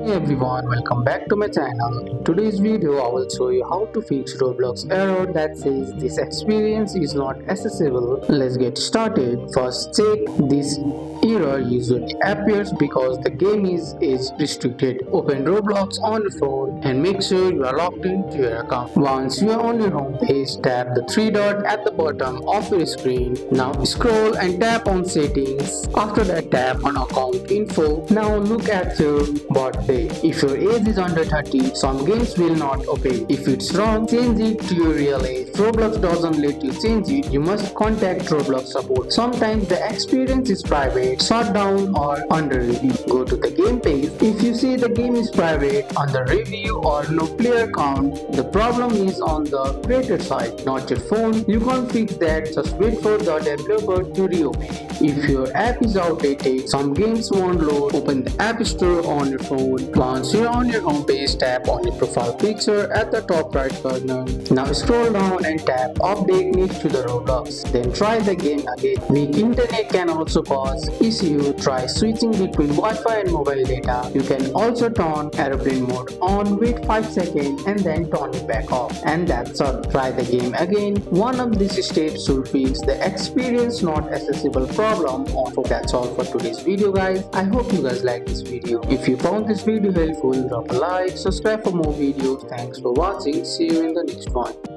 Hey everyone, welcome back to my channel. In today's video, I will show you how to fix Roblox error that says this experience is not accessible. Let's get started. First, check this error usually appears because the game is age restricted. Open Roblox on your phone and make sure you are logged into your account. Once you are on your home page, tap the three dot at the bottom of your screen. Now scroll and tap on settings. After that, tap on account info. Now look at your birthday. If your age is under 30, some games will not open. If it's wrong, change it to your real age. If Roblox doesn't let you change it, you must contact Roblox support. Sometimes the experience is private, shut down or under review. Go to the game page. If you see the game is private, under review or no player count, the problem is on the creator side, not your phone. You can't fix that, just wait for the developer to reopen it. If your app is outdated, some games won't load, open the app store on your phone. Once you're on your home page, tap on your profile picture at the top right corner. Now scroll down and tap update next to the Roblox. Then try the game again. Weak internet can also cause issue. Try switching between Wi-Fi and mobile data. You can also turn airplane mode on, wait 5 seconds and then turn it back off. And that's all. Try the game again. One of these steps should fix the experience not accessible problem. That's all for today's video, guys. I hope you guys like this video. If you found this video helpful, drop a like, subscribe for more videos. Thanks for watching. See you in the next one.